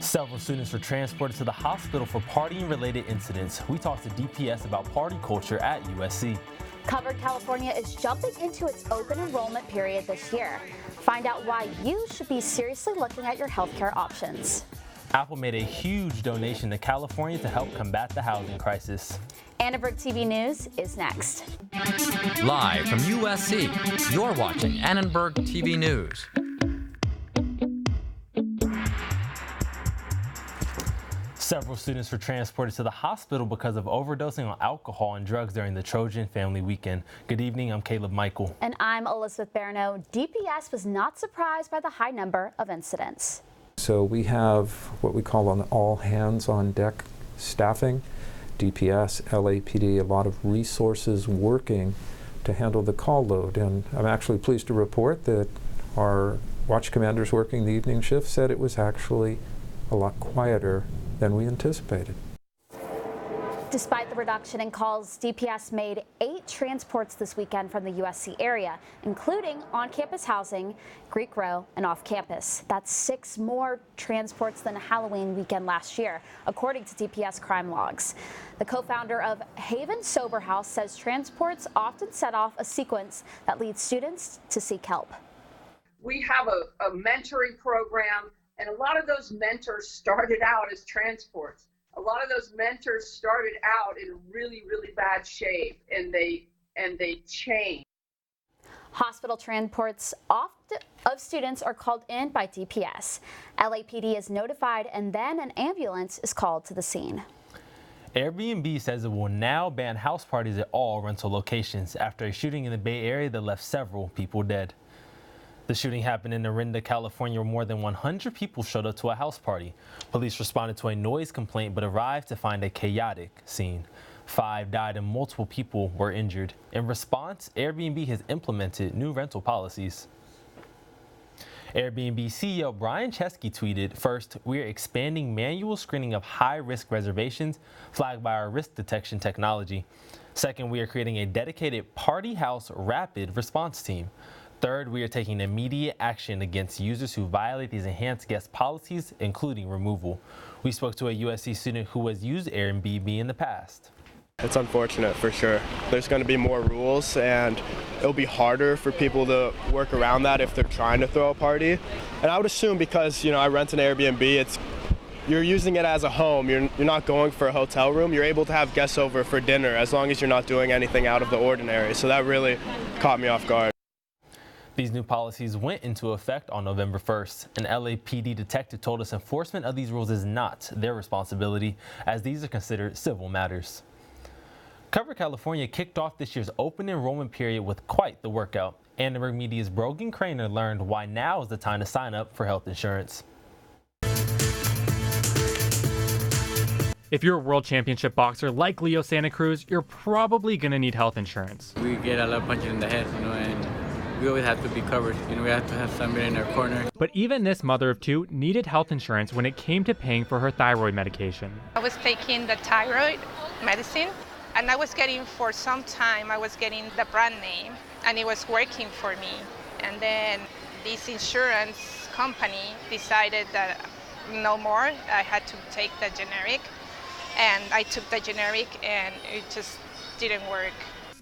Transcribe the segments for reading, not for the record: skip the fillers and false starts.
Several students were transported to the hospital for partying-related incidents. We talked to DPS about party culture at USC. Covered California is jumping into its open enrollment period this year. Find out why you should be seriously looking at your healthcare options. Apple made a huge donation to California to help combat the housing crisis. Annenberg TV News is next. Live from USC, you're watching Annenberg TV News. Several students were transported to the hospital because of overdosing on alcohol and drugs during the Trojan Family weekend. Good evening, I'm Caleb Michael. And I'm Elizabeth Barineau. DPS was not surprised by the high number of incidents. So we have what we call an all hands on deck staffing, DPS, LAPD, a lot of resources working to handle the call load. And I'm actually pleased to report that our watch commanders working the evening shift said it was actually a lot quieter than we anticipated. Despite the reduction in calls, DPS made 8 transports this weekend from the USC area, including on-campus housing, Greek Row, and off-campus. That's 6 more transports than Halloween weekend last year, according to DPS crime logs. The co-founder of Haven Sober House says transports often set off a sequence that leads students to seek help. We have a mentoring program, and a lot of those mentors started out as transports. A lot of those mentors started out in really, really bad shape, and they changed. Hospital transports of students are called in by DPS. LAPD is notified, and then an ambulance is called to the scene. Airbnb says it will now ban house parties at all rental locations after a shooting in the Bay Area that left several people dead. The shooting happened in Orinda, California, where more than 100 people showed up to a house party. Police responded to a noise complaint but arrived to find a chaotic scene. 5 died and multiple people were injured. In response, Airbnb has implemented new rental policies. Airbnb CEO Brian Chesky tweeted, "First, we are expanding manual screening of high-risk reservations flagged by our risk detection technology. Second, we are creating a dedicated party house rapid response team. Third, we are taking immediate action against users who violate these enhanced guest policies, including removal." We spoke to a USC student who has used Airbnb in the past. It's unfortunate for sure. There's going to be more rules, and it'll be harder for people to work around that if they're trying to throw a party. And I would assume because, I rent an Airbnb, you're using it as a home. You're not going for a hotel room. You're able to have guests over for dinner as long as you're not doing anything out of the ordinary. So that really caught me off guard. These new policies went into effect on November 1st. An LAPD detective told us enforcement of these rules is not their responsibility, as these are considered civil matters. Cover California kicked off this year's open enrollment period with quite the workout. Annenberg Media's Brogan Craner learned why now is the time to sign up for health insurance. If you're a world championship boxer like Leo Santa Cruz, you're probably going to need health insurance. We get a lot of punches in the head, and we always have to be covered. We have to have somebody in our corner. But even this mother of 2 needed health insurance when it came to paying for her thyroid medication. I was taking the thyroid medicine, and for some time, I was getting the brand name, and it was working for me. And then this insurance company decided that no more, I had to take the generic, and I took the generic, and it just didn't work.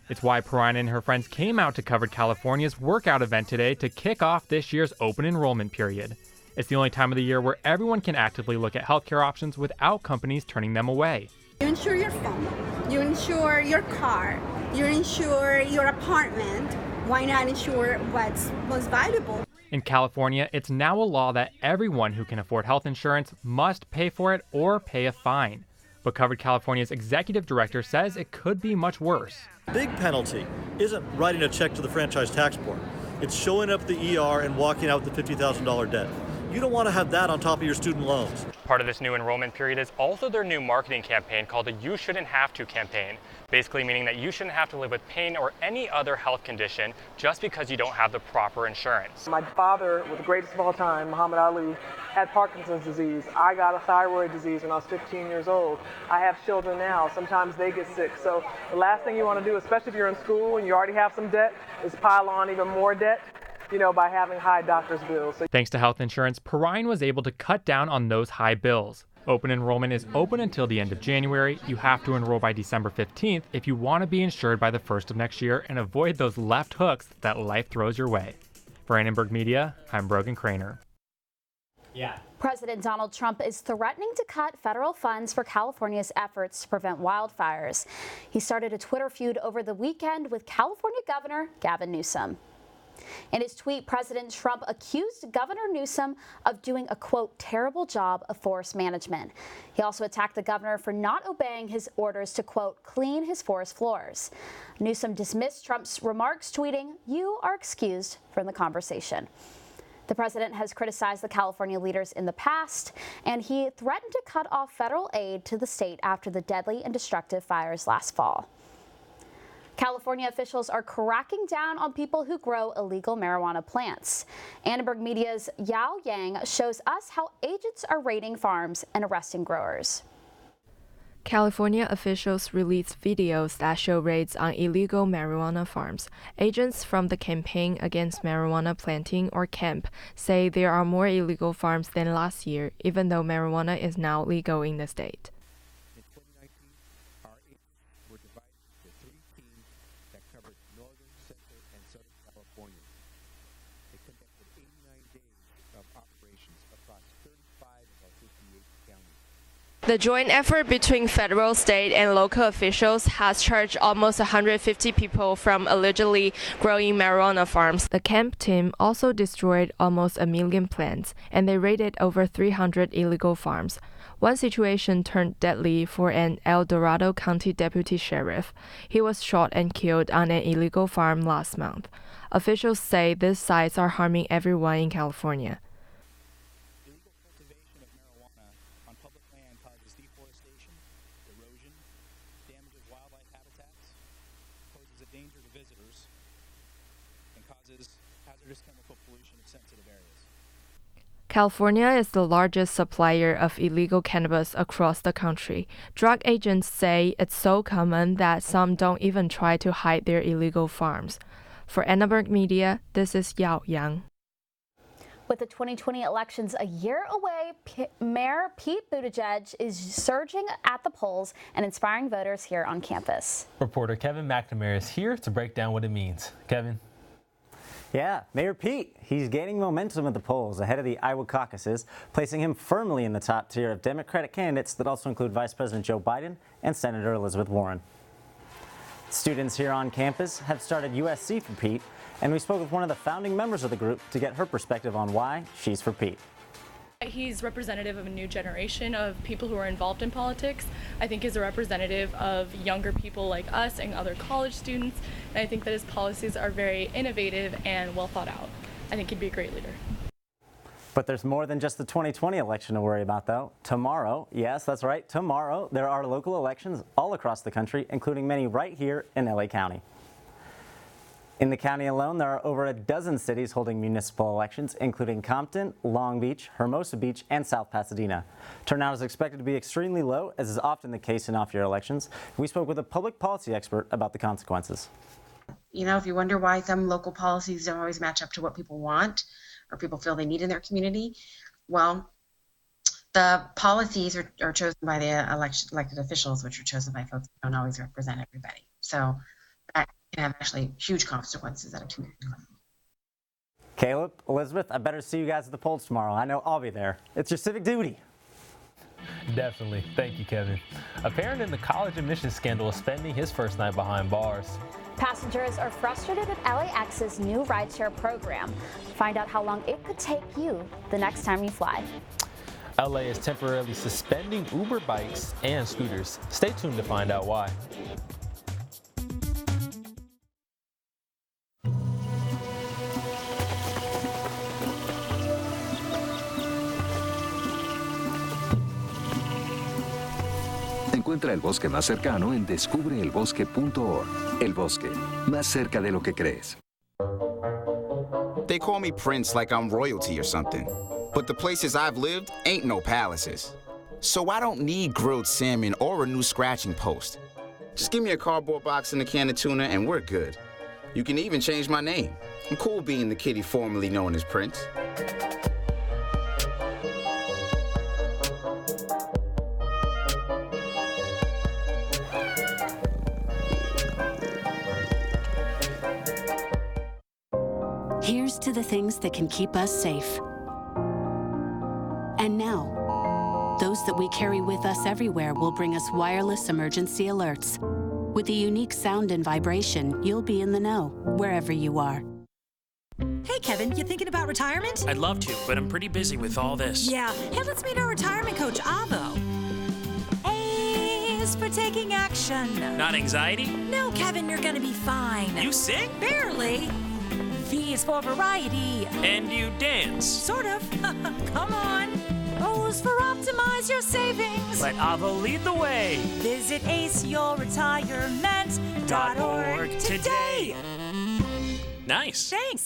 It's why Parina and her friends came out to Covered California's workout event today to kick off this year's open enrollment period. It's the only time of the year where everyone can actively look at healthcare options without companies turning them away. You insure your phone, you insure your car, you insure your apartment. Why not insure what's most valuable? In California, it's now a law that everyone who can afford health insurance must pay for it or pay a fine. But Covered California's executive director says it could be much worse. Big penalty isn't writing a check to the franchise tax board. It's showing up at the ER and walking out with the $50,000 debt. You don't want to have that on top of your student loans. Part of this new enrollment period is also their new marketing campaign called the You Shouldn't Have To campaign, basically meaning that you shouldn't have to live with pain or any other health condition just because you don't have the proper insurance. My father was the greatest of all time, Muhammad Ali, had Parkinson's disease. I got a thyroid disease when I was 15 years old. I have children now. Sometimes they get sick. So the last thing you want to do, especially if you're in school and you already have some debt, is pile on even more debt. by having high doctor's bills. So Thanks to health insurance, Perrine was able to cut down on those high bills. Open enrollment is open until the end of January. You have to enroll by December 15th if you want to be insured by the 1st of next year and avoid those left hooks that life throws your way. For Annenberg Media, I'm Brogan Craner. President Donald Trump is threatening to cut federal funds for California's efforts to prevent wildfires. He started a Twitter feud over the weekend with California Governor Gavin Newsom. In his tweet, President Trump accused Governor Newsom of doing a, quote, terrible job of forest management. He also attacked the governor for not obeying his orders to, quote, clean his forest floors. Newsom dismissed Trump's remarks, tweeting, "You are excused from the conversation." The president has criticized the California leaders in the past, and he threatened to cut off federal aid to the state after the deadly and destructive fires last fall. California officials are cracking down on people who grow illegal marijuana plants. Annenberg Media's Yao Yang shows us how agents are raiding farms and arresting growers. California officials released videos that show raids on illegal marijuana farms. Agents from the Campaign Against Marijuana Planting, or CAMP, say there are more illegal farms than last year, even though marijuana is now legal in the state. In 2019, our agents were divided into 3 teams that covered northern, central, and southern California. They conducted 89 days of operations across 35 of our 58 counties. The joint effort between federal, state, and local officials has charged almost 150 people from allegedly growing marijuana farms. The camp team also destroyed almost 1 million plants, and they raided over 300 illegal farms. One situation turned deadly for an El Dorado County deputy sheriff. He was shot and killed on an illegal farm last month. Officials say these sites are harming everyone in California. California is the largest supplier of illegal cannabis across the country. Drug agents say it's so common that some don't even try to hide their illegal farms. For Annenberg Media, this is Yao Yang. With the 2020 elections a year away, Mayor Pete Buttigieg is surging at the polls and inspiring voters here on campus. Reporter Kevin McNamara is here to break down what it means. Kevin? Yeah, Mayor Pete, he's gaining momentum at the polls ahead of the Iowa caucuses, placing him firmly in the top tier of Democratic candidates that also include Vice President Joe Biden and Senator Elizabeth Warren. Students here on campus have started USC for Pete, and we spoke with one of the founding members of the group to get her perspective on why she's for Pete. He's representative of a new generation of people who are involved in politics. I think he's a representative of younger people like us and other college students. And I think that his policies are very innovative and well thought out. I think he'd be a great leader. But there's more than just the 2020 election to worry about, though. Tomorrow, yes, that's right, tomorrow, there are local elections all across the country, including many right here in LA County. In the county alone, there are over a dozen cities holding municipal elections, including Compton, Long Beach, Hermosa Beach, and South Pasadena. Turnout is expected to be extremely low, as is often the case in off-year elections. We spoke with a public policy expert about the consequences. You know, if you wonder why some local policies don't always match up to what people want or people feel they need in their community, well, the policies are chosen by the elected officials, which are chosen by folks who don't always represent everybody. So that can have actually huge consequences at a community level. Caleb, Elizabeth, I better see you guys at the polls tomorrow. I know I'll be there. It's your civic duty. Definitely. Thank you, Kevin. A parent in the college admissions scandal is spending his first night behind bars. Passengers are frustrated at LAX's new rideshare program. Find out how long it could take you the next time you fly. LA is temporarily suspending Uber bikes and scooters. Stay tuned to find out why. Encuentra el bosque más cercano en descubreelbosque.org. El Bosque, más cerca de lo que crees. They call me Prince like I'm royalty or something. But the places I've lived ain't no palaces. So I don't need grilled salmon or a new scratching post. Just give me a cardboard box and a can of tuna and we're good. You can even change my name. I'm cool being the kitty formerly known as Prince. Here's to the things that can keep us safe. And now, those that we carry with us everywhere will bring us wireless emergency alerts. With the unique sound and vibration, you'll be in the know, wherever you are. Hey, Kevin, you thinking about retirement? I'd love to, but I'm pretty busy with all this. Yeah. Hey, let's meet our retirement coach, Avo. A is for taking action. Not anxiety? No, Kevin, you're gonna be fine. You sing? Barely. V is for variety. And you dance? Sort of. Come on. O is for optimize your savings. Let Avo lead the way. Visit aceyourretirement.org today. Nice. Thanks.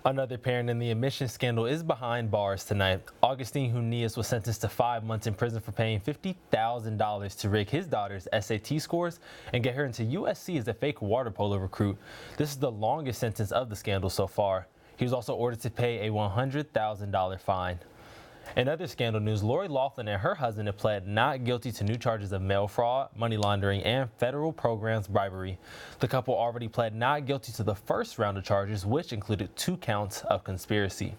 Another parent in the admission scandal is behind bars tonight. Augustine Junias was sentenced to 5 months in prison for paying $50,000 to rig his daughter's SAT scores and get her into USC as a fake water polo recruit. This is the longest sentence of the scandal so far. He was also ordered to pay a $100,000 fine. In other scandal news, Lori Loughlin and her husband have pled not guilty to new charges of mail fraud, money laundering, and federal programs bribery. The couple already pled not guilty to the first round of charges, which included 2 counts of conspiracy.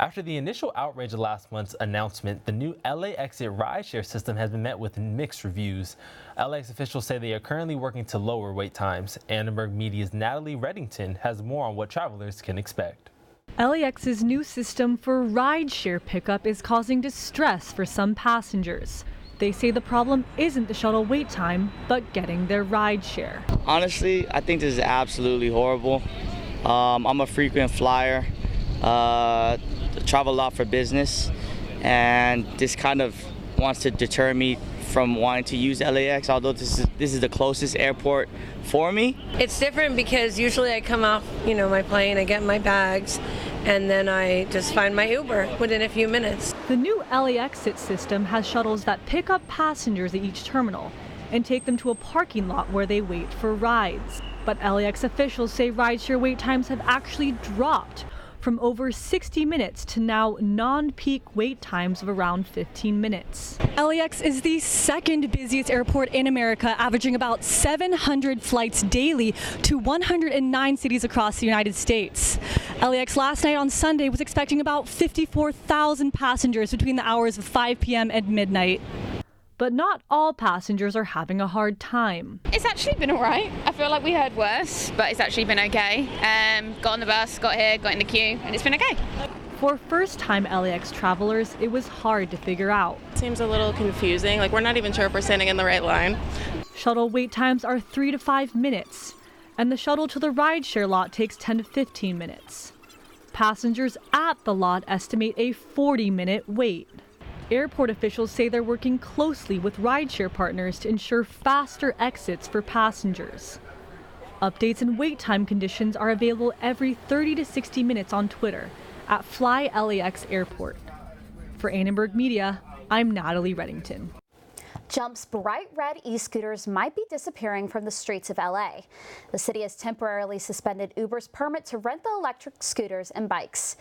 After the initial outrage of last month's announcement, the new LA Exit rideshare system has been met with mixed reviews. LAX officials say they are currently working to lower wait times. Annenberg Media's Natalie Reddington has more on what travelers can expect. LAX's new system for rideshare pickup is causing distress for some passengers. They say the problem isn't the shuttle wait time, but getting their rideshare. Honestly, I think this is absolutely horrible. I'm a frequent flyer, travel a lot for business, and this kind of wants to deter me from wanting to use LAX, although this is the closest airport for me. It's different because usually I come off, my plane, I get my bags, and then I just find my Uber within a few minutes. The new LA Exit system has shuttles that pick up passengers at each terminal and take them to a parking lot where they wait for rides. But LAX officials say rideshare wait times have actually dropped from over 60 minutes to now non-peak wait times of around 15 minutes. LAX is the second busiest airport in America, averaging about 700 flights daily to 109 cities across the United States. LAX last night on Sunday was expecting about 54,000 passengers between the hours of 5 p.m. and midnight. But not all passengers are having a hard time. It's actually been all right. I feel like we heard worse, but it's actually been okay. Got on the bus, got here, got in the queue, and it's been okay. For first-time LAX travelers, it was hard to figure out. Seems a little confusing, like we're not even sure if we're standing in the right line. Shuttle wait times are 3 to 5 minutes, and the shuttle to the rideshare lot takes 10 to 15 minutes. Passengers at the lot estimate a 40-minute wait. Airport officials say they're working closely with rideshare partners to ensure faster exits for passengers. Updates and wait time conditions are available every 30 to 60 minutes on Twitter at FlyLAX Airport. For Annenberg Media, I'm Natalie Reddington. Jump's bright red e-scooters might be disappearing from the streets of LA. The city has temporarily suspended Uber's permit to rent the electric scooters and bikes.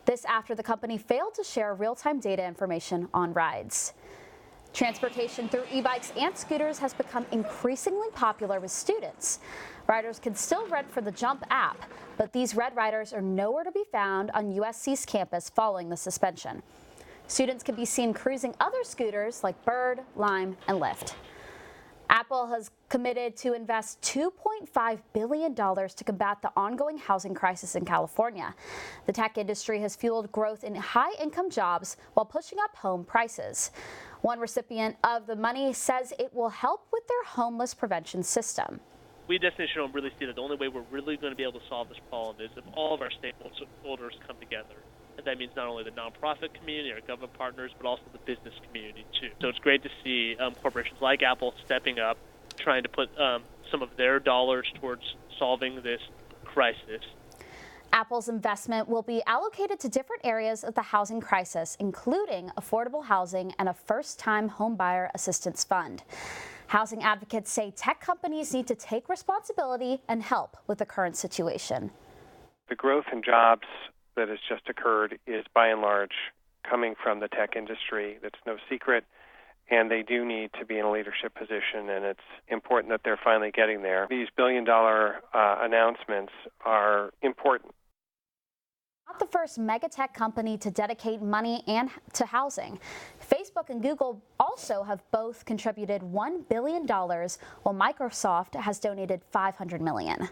This after the company failed to share real-time data information on rides. Transportation through e-bikes and scooters has become increasingly popular with students. Riders can still rent for the Jump app, but these red riders are nowhere to be found on USC's campus following the suspension. Students can be seen cruising other scooters like Bird, Lime, and Lyft. Apple has committed to invest $2.5 billion to combat the ongoing housing crisis in California. The tech industry has fueled growth in high-income jobs while pushing up home prices. One recipient of the money says it will help with their homeless prevention system. We definitely don't really see that the only way we're really going to be able to solve this problem is if all of our stakeholders come together. And that means not only the nonprofit community, our government partners, but also the business community, too. So it's great to see corporations like Apple stepping up, trying to put some of their dollars towards solving this crisis. Apple's investment will be allocated to different areas of the housing crisis, including affordable housing and a first-time homebuyer assistance fund. Housing advocates say tech companies need to take responsibility and help with the current situation. The growth in jobs that has just occurred is by and large coming from the tech industry. That's no secret, and they do need to be in a leadership position, and it's important that they're finally getting there. These billion-dollar announcements are important. Not the first mega tech company to dedicate money to housing. Facebook and Google also have both contributed $1 billion, while Microsoft has donated $500 million.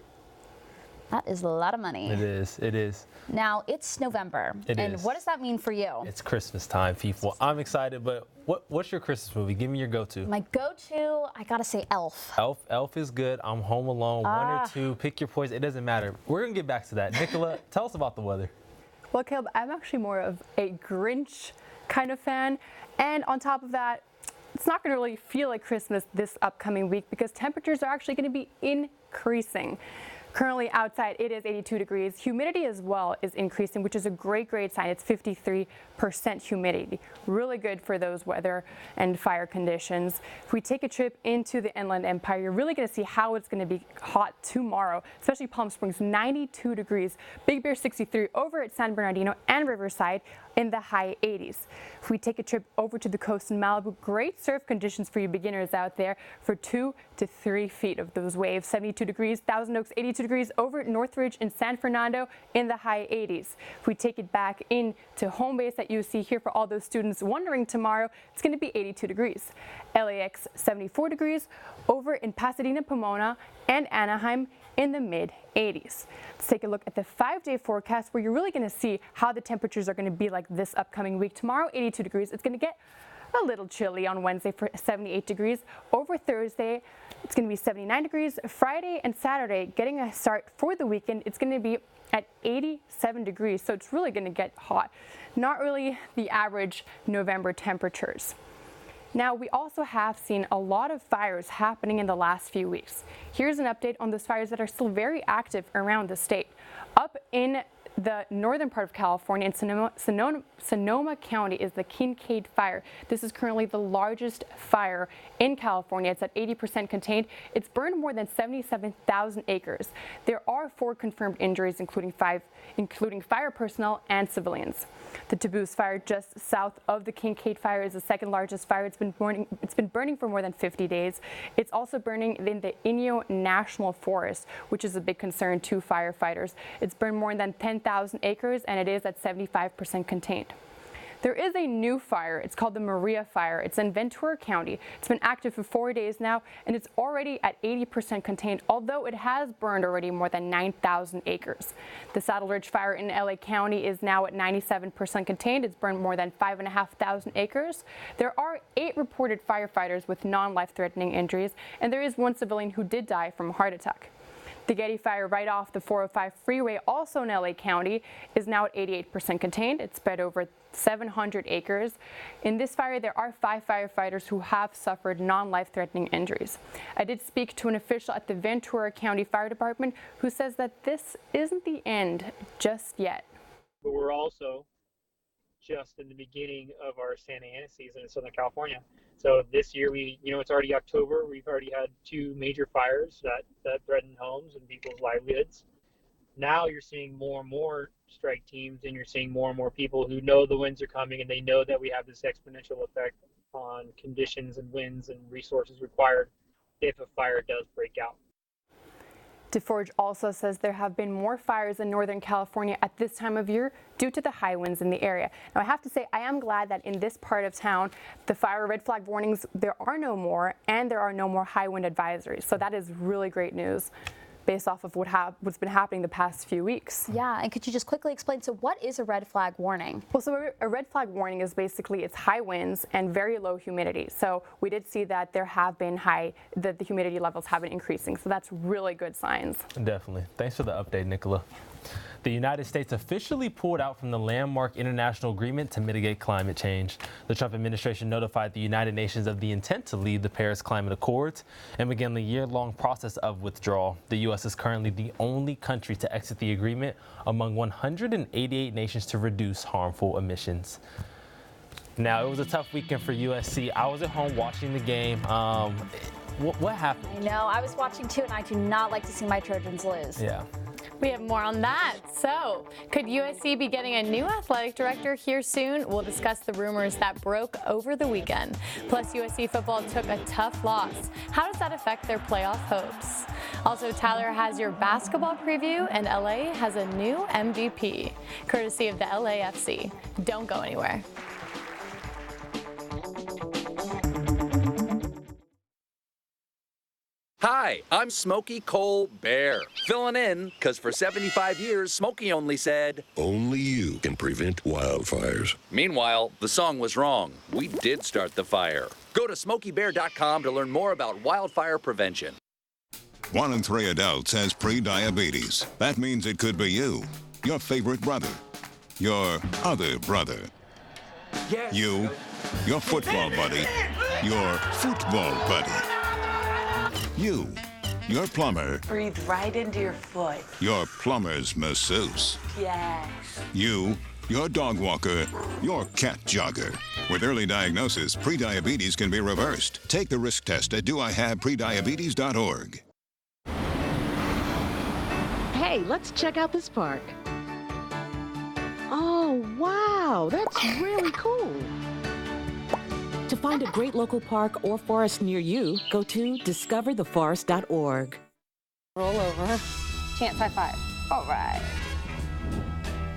That is a lot of money. It is. It is. Now, it's November. And what does that mean for you? It's Christmas time, people. I'm excited, but what's your Christmas movie? Give me your go-to. My go-to, I gotta say Elf. Elf is good. I'm Home Alone, 1 or 2. Pick your poison. It doesn't matter. We're going to get back to that. Nicola, tell us about the weather. Well, Caleb, I'm actually more of a Grinch kind of fan. And on top of that, it's not going to really feel like Christmas this upcoming week because temperatures are actually going to be increasing. Currently outside, it is 82 degrees. Humidity as well is increasing, which is a great sign. It's 53% humidity. Really good for those weather and fire conditions. If we take a trip into the Inland Empire, you're really going to see how it's going to be hot tomorrow, especially Palm Springs, 92 degrees. Big Bear, 63. Over at San Bernardino and Riverside in the high 80s. If we take a trip over to the coast in Malibu, great surf conditions for you beginners out there for 2 to 3 feet of those waves. 72 degrees, Thousand Oaks, 82 degrees over at Northridge in San Fernando in the high 80s. If we take it back into home base that you see here for all those students wondering tomorrow, it's going to be 82 degrees. LAX 74 degrees over in Pasadena, Pomona and Anaheim in the mid 80s. Let's take a look at the 5-day forecast where you're really going to see how the temperatures are going to be like this upcoming week. Tomorrow, 82 degrees. It's going to get a little chilly on Wednesday for 78 degrees. Over Thursday, it's going to be 79 degrees. Friday and Saturday, getting a start for the weekend, it's going to be at 87 degrees. So it's really going to get hot. Not really the average November temperatures. Now, we also have seen a lot of fires happening in the last few weeks. Here's an update on those fires that are still very active around the state. Up in the northern part of California in Sonoma County is the Kincaid Fire. This is currently the largest fire in California. It's at 80% contained. It's burned more than 77,000 acres. There are 4 confirmed injuries, including fire personnel and civilians. The Taboos Fire just south of the Kincaid Fire is the second largest fire. It's been burning for more than 50 days. It's also burning in the Inyo National Forest, which is a big concern to firefighters. It's burned more than 10,000 acres and it is at 75% contained. There is a new fire. It's called the Maria Fire. It's in Ventura County. It's been active for 4 days now, and it's already at 80% contained, although it has burned already more than 9,000 acres. The Saddle Ridge Fire in LA County is now at 97% contained. It's burned more than 5,500 acres. There are 8 reported firefighters with non-life-threatening injuries, and there is 1 civilian who did die from a heart attack. The Getty Fire right off the 405 freeway, also in LA County, is now at 88% contained. It's spread over 700 acres. In this fire, there are 5 firefighters who have suffered non-life-threatening injuries. I did speak to an official at the Ventura County Fire Department who says that this isn't the end just yet. But we're also just in the beginning of our Santa Ana season in Southern California. So this year, it's already October. We've already had 2 major fires that threaten homes and people's livelihoods. Now you're seeing more and more strike teams, and you're seeing more and more people who know the winds are coming, and they know that we have this exponential effect on conditions and winds and resources required if a fire does break out. DeForge also says there have been more fires in Northern California at this time of year due to the high winds in the area. Now, I have to say, I am glad that in this part of town, the fire red flag warnings, there are no more, and there are no more high wind advisories. So that is really great news based off of what's been happening the past few weeks. Yeah, and could you just quickly explain, so what is a red flag warning? Well, so a red flag warning is basically it's high winds and very low humidity. So we did see that there have been the humidity levels have been increasing. So that's really good signs. Definitely. Thanks for the update, Nicola. The United States officially pulled out from the landmark international agreement to mitigate climate change. The Trump administration notified the United Nations of the intent to lead the Paris Climate Accords and began the year-long process of withdrawal. The U.S. is currently the only country to exit the agreement among 188 nations to reduce harmful emissions. Now, it was a tough weekend for USC. I was at home watching the game. What happened? I know. I was watching too, and I do not like to see my Trojans lose. Yeah. We have more on that. So, could USC be getting a new athletic director here soon? We'll discuss the rumors that broke over the weekend. Plus, USC football took a tough loss. How does that affect their playoff hopes? Also, Tyler has your basketball preview, and LA has a new MVP, courtesy of the LAFC. Don't go anywhere. Hi, I'm Smokey Cole Bear, filling in because for 75 years, Smokey only said, "Only you can prevent wildfires." Meanwhile, the song was wrong. We did start the fire. Go to SmokeyBear.com to learn more about wildfire prevention. 1 in 3 adults has pre-diabetes. That means it could be you, your favorite brother, your other brother, you, your football buddy, your football buddy. You, your plumber. Breathe right into your foot. Your plumber's masseuse. Yes. You, your dog walker, your cat jogger. With early diagnosis, prediabetes can be reversed. Take the risk test at doihaveprediabetes.org. Hey, let's check out this park. Oh, wow, that's really cool. To find a great local park or forest near you, go to discovertheforest.org. Roll over. Chant high five. All right.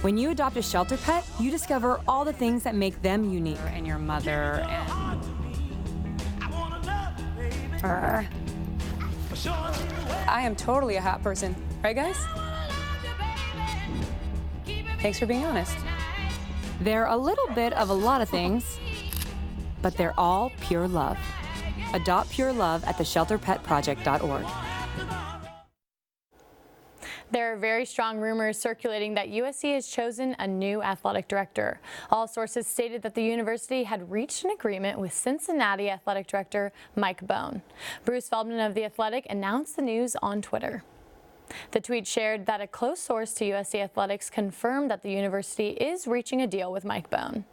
When you adopt a shelter pet, you discover all the things that make them unique. And your mother and... I am totally a hot person. Right, guys? Thanks for being honest. They're a little bit of a lot of things, but they're all pure love. Adopt pure love at theshelterpetproject.org. There are very strong rumors circulating that USC has chosen a new athletic director. All sources stated that the university had reached an agreement with Cincinnati athletic director Mike Bohn. Bruce Feldman of The Athletic announced the news on Twitter. The tweet shared that a close source to USC Athletics confirmed that the university is reaching a deal with Mike Bohn.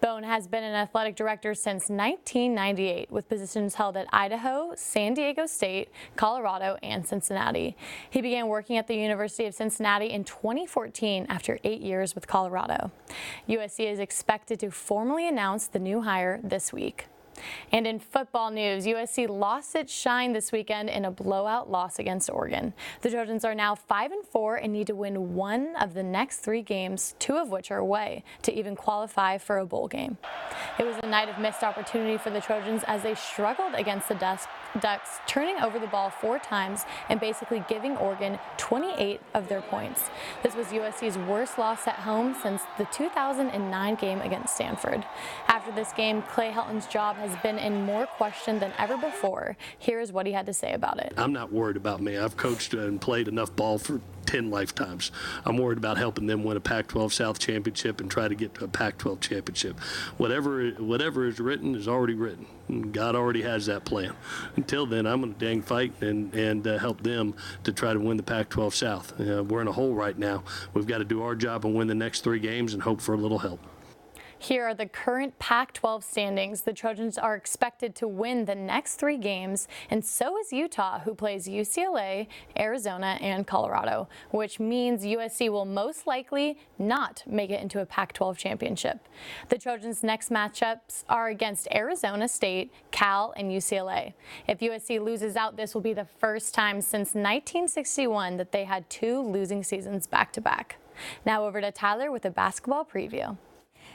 Bohn has been an athletic director since 1998, with positions held at Idaho, San Diego State, Colorado, and Cincinnati. He began working at the University of Cincinnati in 2014 after 8 years with Colorado. USC is expected to formally announce the new hire this week. And in football news, USC lost its shine this weekend in a blowout loss against Oregon. The Trojans are now 5-4 and need to win one of the next 3 games, 2 of which are away, to even qualify for a bowl game. It was a night of missed opportunity for the Trojans as they struggled against the Ducks, turning over the ball 4 times and basically giving Oregon 28 of their points. This was USC's worst loss at home since the 2009 game against Stanford. After this game, Clay Helton's job has been in more question than ever before. Here is what he had to say about it. I'm not worried about me. I've coached and played enough ball for 10 lifetimes. I'm worried about helping them win a Pac-12 South championship and try to get to a Pac-12 championship. Whatever is written is already written. God already has that plan. Until then, I'm going to dang fight and help them to try to win the Pac-12 South. We're in a hole right now. We've got to do our job and win the next 3 games and hope for a little help. Here are the current Pac-12 standings. The Trojans are expected to win the next 3 games, and so is Utah, who plays UCLA, Arizona, and Colorado, which means USC will most likely not make it into a Pac-12 championship. The Trojans' next matchups are against Arizona State, Cal, and UCLA. If USC loses out, this will be the first time since 1961 that they had 2 losing seasons back-to-back. Now over to Tyler with a basketball preview.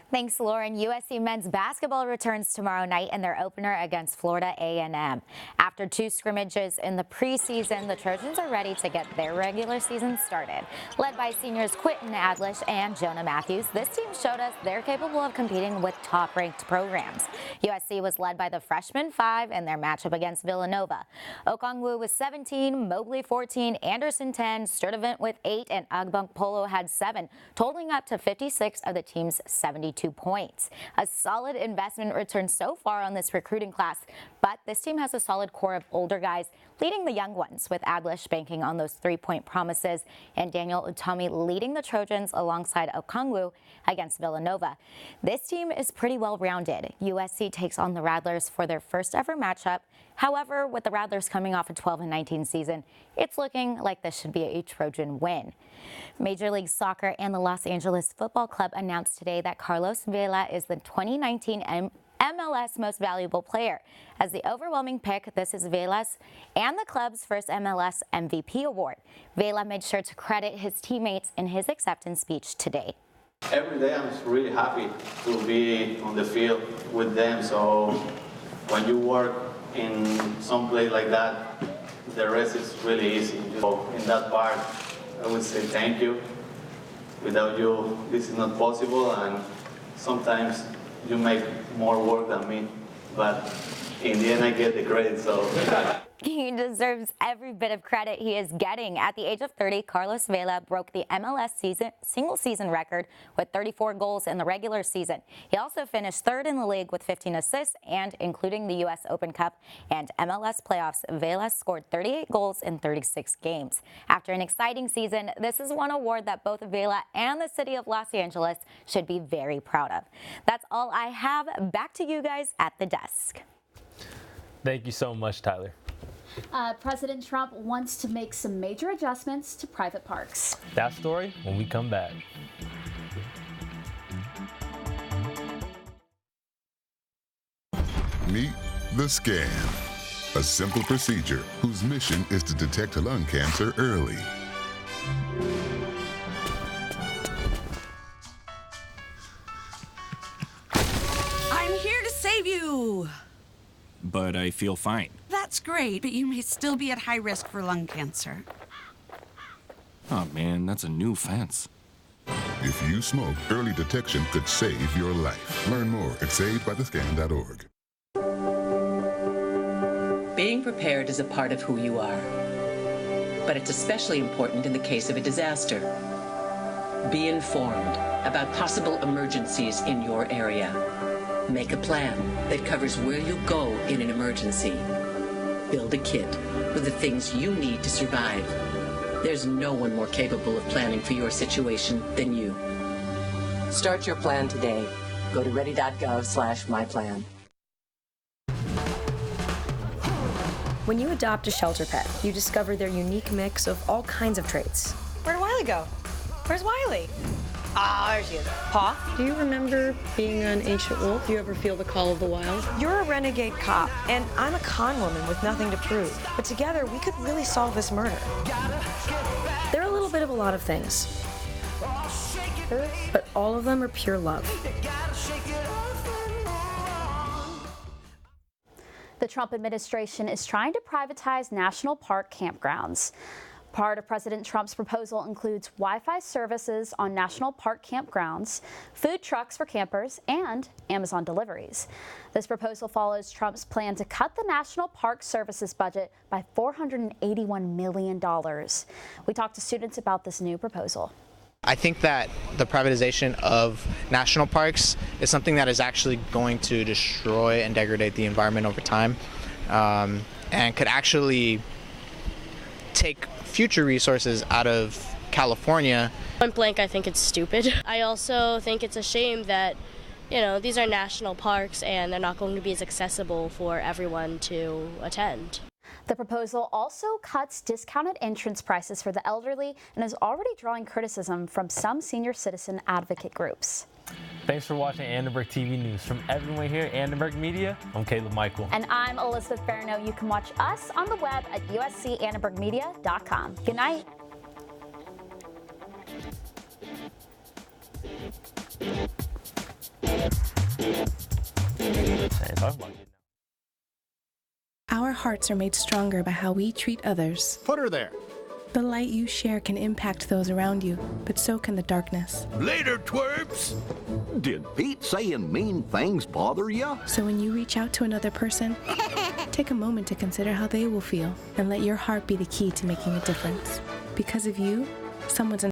Thanks, Lauren. USC men's basketball returns tomorrow night in their opener against Florida A&M. After 2 scrimmages in the preseason, the Trojans are ready to get their regular season started. Led by seniors Quinton Adlish and Jonah Matthews, this team showed us they're capable of competing with top-ranked programs. USC was led by the freshman 5 in their matchup against Villanova. Okongwu with 17, Mobley 14, Anderson 10, Sturdivant with 8, and Agbunkpolo had 7, totaling up to 56 of the team's 72 22 points. A solid investment return so far on this recruiting class, but this team has a solid core of older guys leading the young ones, with Adlish banking on those 3-point promises and Daniel Utami leading the Trojans alongside Okongwu against Villanova. This team is pretty well rounded. USC takes on the Rattlers for their first ever matchup. However, with the Rattlers coming off a 12-19 season, it's looking like this should be a Trojan win. Major League Soccer and the Los Angeles Football Club announced today that Carlos Vela is the 2019 MLS Most Valuable Player. As the overwhelming pick, this is Vela's and the club's first MLS MVP award. Vela made sure to credit his teammates in his acceptance speech today. Every day I'm really happy to be on the field with them. So when you work in some place like that, the rest is really easy. So in that part, I would say thank you. Without you, this is not possible, and sometimes you make more work than me, but in the end I get the credit, so. He deserves every bit of credit he is getting. At the age of 30, Carlos Vela broke the MLS single-season record with 34 goals in the regular season. He also finished third in the league with 15 assists, and including the U.S. Open Cup and MLS playoffs, Vela scored 38 goals in 36 games. After an exciting season, this is one award that both Vela and the city of Los Angeles should be very proud of. That's all I have. Back to you guys at the desk. Thank you so much, Tyler. President Trump wants to make some major adjustments to private parks. That story when we come back. Meet the scan, a simple procedure whose mission is to detect lung cancer early. I'm here to save you. But I feel fine. That's great, but you may still be at high risk for lung cancer. Oh man, that's a new fence. If you smoke, early detection could save your life. Learn more at savedbythescan.org. Being prepared is a part of who you are. But it's especially important in the case of a disaster. Be informed about possible emergencies in your area. Make a plan that covers where you'll go in an emergency. Build a kit with the things you need to survive. There's no one more capable of planning for your situation than you. Start your plan today. Go to ready.gov/myplan. When you adopt a shelter pet, you discover their unique mix of all kinds of traits. Where'd Wiley go? Where's Wiley? Ah, there she is. Paw? Do you remember being an ancient wolf? Do you ever feel the call of the wild? You're a renegade cop, and I'm a con woman with nothing to prove. But together, we could really solve this murder. They're a little bit of a lot of things, but all of them are pure love. The Trump administration is trying to privatize national park campgrounds. Part of President Trump's proposal includes Wi-Fi services on national park campgrounds, food trucks for campers, and Amazon deliveries. This proposal follows Trump's plan to cut the National Park Services budget by $481 million. We talked to students about this new proposal. I think that the privatization of national parks is something that is actually going to destroy and degrade the environment over time, and could actually take future resources out of California. Point blank, I think it's stupid. I also think it's a shame that, these are national parks and they're not going to be as accessible for everyone to attend. The proposal also cuts discounted entrance prices for the elderly and is already drawing criticism from some senior citizen advocate groups. Thanks for watching Annenberg TV News. From everyone here at Annenberg Media, I'm Caleb Michael. And I'm Elizabeth Barineau. You can watch us on the web at uscannenbergmedia.com. Good night. Our hearts are made stronger by how we treat others. Put her there. The light you share can impact those around you, but so can the darkness. Later, twerps! Did Pete saying mean things bother you? So when you reach out to another person, take a moment to consider how they will feel and let your heart be the key to making a difference. Because of you, someone's